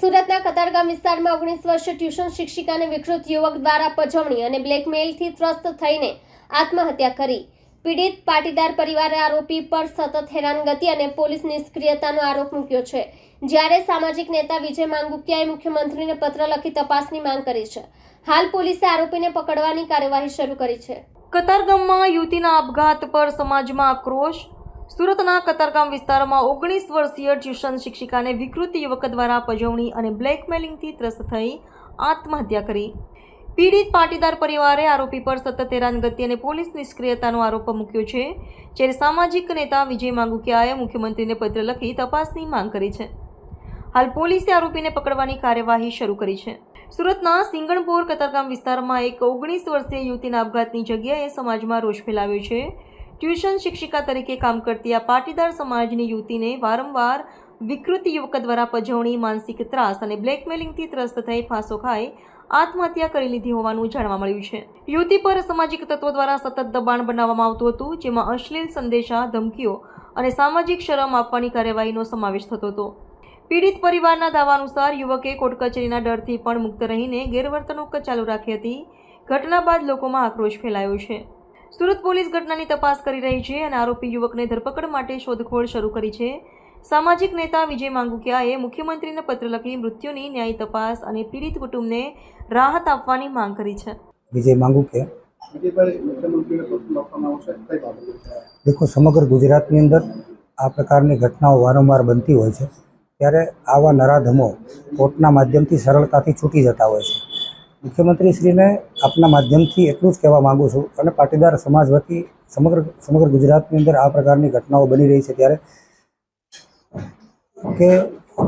સુરતના કતારગામ વિસ્તારમાં 19 વર્ષીય ટ્યુશન શિક્ષિકાને વિકૃત યુવક દ્વારા પજવણી અને બ્લેકમેલથી ત્રસ્ત થઈને આત્મહત્યા કરી। પીડિત પાટીદાર પરિવારે આરોપી પર સતત હેરાનગતિ અને પોલીસ નિષ્ક્રિયતાનો આરોપ મૂક્યો છે, જ્યારે સામાજિક નેતા વિજય માંગુકિયાએ મુખ્યમંત્રીને પત્ર લખી તપાસની માંગ કરી છે। હાલ પોલીસે આરોપીને પકડવાની કાર્યવાહી શરૂ કરી છે। કતારગામમાં યુવતીના આપઘાત પર સમાજમાં આક્રોશ। સુરતના કતારગામ વિસ્તારમાં 19 વર્ષીય ટ્યુશન શિક્ષિકાને વિકૃત યુવક દ્વારા પજવણી અને બ્લેકમેલિંગથી ત્રસ્ત થઈ આત્મહત્યા કરી। પીડિત પાટીદાર પરિવારે આરોપી પર સતત હેરાનગતિ અને પોલીસ નિષ્ક્રિયતાનો આરોપ મૂક્યો છે, જ્યારે સામાજિક નેતા વિજય માંગુકિયાએ મુખ્યમંત્રીને પત્ર લખી તપાસની માંગ કરી છે। હાલ પોલીસે આરોપીને પકડવાની કાર્યવાહી શરૂ કરી છે। સુરતના સિંગણપોર કતારગામ વિસ્તારમાં એક 19 વર્ષીય યુવતીના આપઘાતની જગ્યાએ સમાજમાં રોષ ફેલાવ્યો છે। ટ્યુશન શિક્ષિકા તરીકે કામ કરતી આ પાટીદાર સમાજની યુવતીને વારંવાર વિકૃત યુવક દ્વારા પજવણી, માનસિક ત્રાસ અને બ્લેકમેલિંગથી ત્રસ્ત થઈ ફાંસો ખાઈ આત્મહત્યા કરી લીધી હોવાનું જાણવા મળ્યું છે। યુવતી પર સામાજિક તત્વો દ્વારા સતત દબાણ બનાવવામાં આવતું હતું, જેમાં અશ્લીલ સંદેશા, ધમકીઓ અને સામાજિક શરમ આપવાની કાર્યવાહીનો સમાવેશ થતો હતો। પીડિત પરિવારના દાવા અનુસાર યુવકે કોર્ટ કચેરીના ડરથી પણ મુક્ત રહીને ગેરવર્તણૂક ચાલુ રાખી હતી। ઘટના બાદ લોકોમાં આક્રોશ ફેલાયો છે। સુરત પોલીસ ઘટનાની તપાસ કરી રહી છે અને આરોપી યુવકને ધરપકડ માટે શોધખોળ શરૂ કરી છે। સામાજિક નેતા વિજય માંગુકિયાએ મુખ્યમંત્રીને પત્ર લખી મૃત્યુની ન્યાયી તપાસ અને પીડિત કુટુંબને રાહત આપવાની માંગ કરી છે। વિજય માંગુકિયા। देखो, समग्र गुजरातनी अंदर आ प्रकारनी घटनाओं वारंवार बनती होय छे, त्यारे आवा नराधमो कोर्टना माध्यमथी सरलताथी छूटी जता होय छे। मुख्यमंत्री श्री ने अपना माध्यमथी एटલું જ કહેવા માંગુ છું અને પાટીદાર સમાજ વતી સમગ્ર ગુજરાતની અંદર આ પ્રકારની ઘટનાઓ બની રહી છે, ત્યારે કે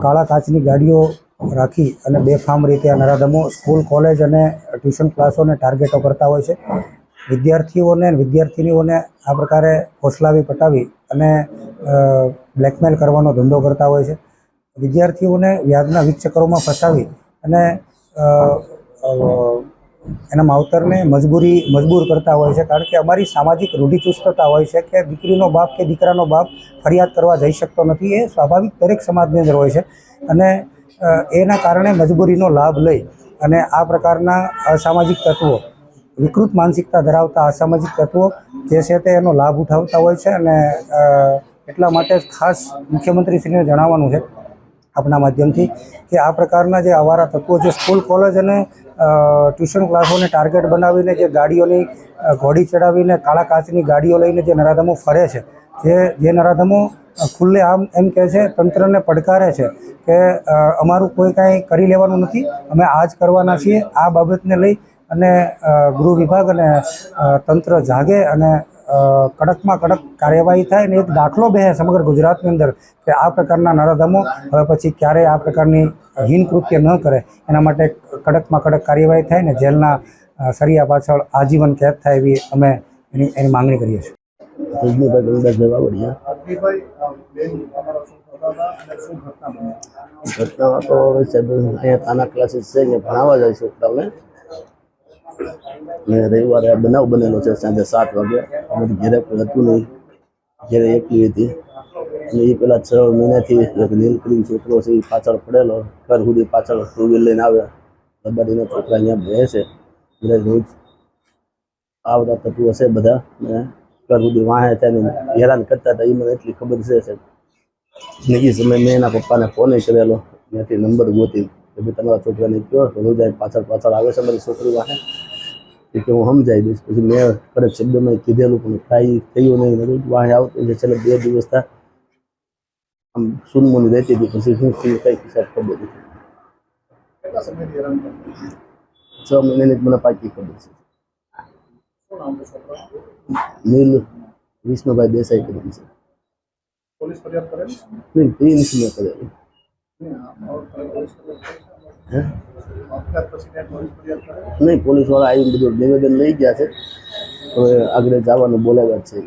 કાળા કાચની ગાડીઓ રાખી અને બેફામ રીતે આ નરાધમો સ્કૂલ, કોલેજ અને ટ્યુશન ક્લાસોને ટાર્ગેટો કરતા હોય છે। વિદ્યાર્થીઓને વિદ્યાર્થિનીઓને આ પ્રકારે ફોસલાવી પટાવી અને બ્લેકમેલ કરવાનો ધંધો કરતા હોય છે। વિદ્યાર્થીઓને વ્યાજના વીજ ફસાવી અને એના માવતરને મજબૂર કરતા હોય છે, કારણ કે અમારી સામાજિક રૂઢિચુસ્તતા હોય છે કે દીકરીનો બાપ કે દીકરાનો બાપ ફરિયાદ કરવા જઈ શકતો નથી। એ સ્વાભાવિક દરેક સમાજની અંદર હોય છે અને એના કારણે મજબૂરીનો લાભ લઈ અને આ પ્રકારના અસામાજિક તત્વો, વિકૃત માનસિકતા ધરાવતા અસામાજિક તત્વો જે છે તે એનો લાભ ઉઠાવતા હોય છે। અને એટલા માટે ખાસ મુખ્યમંત્રીશ્રીને જણાવવાનું છે આપણા માધ્યમથી કે આ પ્રકારના જે આવારા તત્વો જે સ્કૂલ, કોલેજ અને ટ્યુશન ક્લાસોને ટાર્ગેટ બનાવીને જે ગાડીઓની ઘોડી ચડાવીને કાળા કાચની ગાડીઓ લઈને જે નરાધમો ફરે છે, જે નરાધમો ખુલ્લે આમ એમ કહે છે, તંત્રને પડકારે છે કે અમારું કોઈ કાંઈ કરી લેવાનું નથી, અમે આ જ કરવાના છીએ। આ બાબતને લઈ અને ગૃહ વિભાગ અને તંત્ર જાગે અને કડકમાં કડક કાર્યવાહી થાય અને એક દાખલો બેસે સમગ્ર ગુજરાતની અંદર કે આ પ્રકારના નરાધમો હવે પછી ક્યારેય આ પ્રકારની હીન કૃત્ય ન કરે, એના માટે કડકમાં કડક કાર્યવાહી થાય ને જેલના સળિયા પાછળ આજીવન કેદ થાય એવી અમે એની માંગણી કરીએ છીએ। ઘટનામાં તો સાહેબ અહીંયા તાના ક્લાસીસ છે, અહીંયા ભણાવવા જાય છોકરાઓને। અને રવિવારે બનાવ બનેલો છે સાંજે 7 વાગે। અમારી ઘેરે કોઈ હતું નહીં, ઘેરે એકલી હતી અને એ પેલા 6 મહિનાથી એક નીલકરીમ છોકરો છે એ પાછળ પડેલો, ઘર સુધી પાછળ 2 વ્હીલ લઈને આવે, દબાડીને છોકરા અહીંયા બેસે બધા રોજ આ બધા તત્વો છે બધા ઘર સુધી વાહે ત્યાં હેરાન કરતા હતા। એ મને એટલી ખબર છે સાહેબ ને એ સમય મેં એના પપ્પાને ફોન કરેલો, ત્યાંથી નંબર ગોતી કે ભાઈ તમારા છોકરાને કહો રોજ પાછળ આવે છે મારી છોકરી વાહે કે હું સમજાવી દઈશ। પછી મેં કડક શબ્દમાં કીધેલું પણ કાંઈ થયું નહીં, રોજ વાહે આવતો છે। છેલ્લે 2 દિવસ થયા આમ સુનમુની રહેતી હતી, પછી હું કંઈ હિસાબ ખબર નથી। 6 મહિનાની મને પાકી ખબર છે। નીલ વિષ્ણુભાઈ દેસાઈ કરી છે। પોલીસ ફરિયાદ કરેલી નહીં, એ નથી મેં કરેલી। નહીં, પોલીસવાળા આવીને બધું નિવેદન લઈ ગયા છે, હવે આગળ જવાનું બોલાવ્યા છે।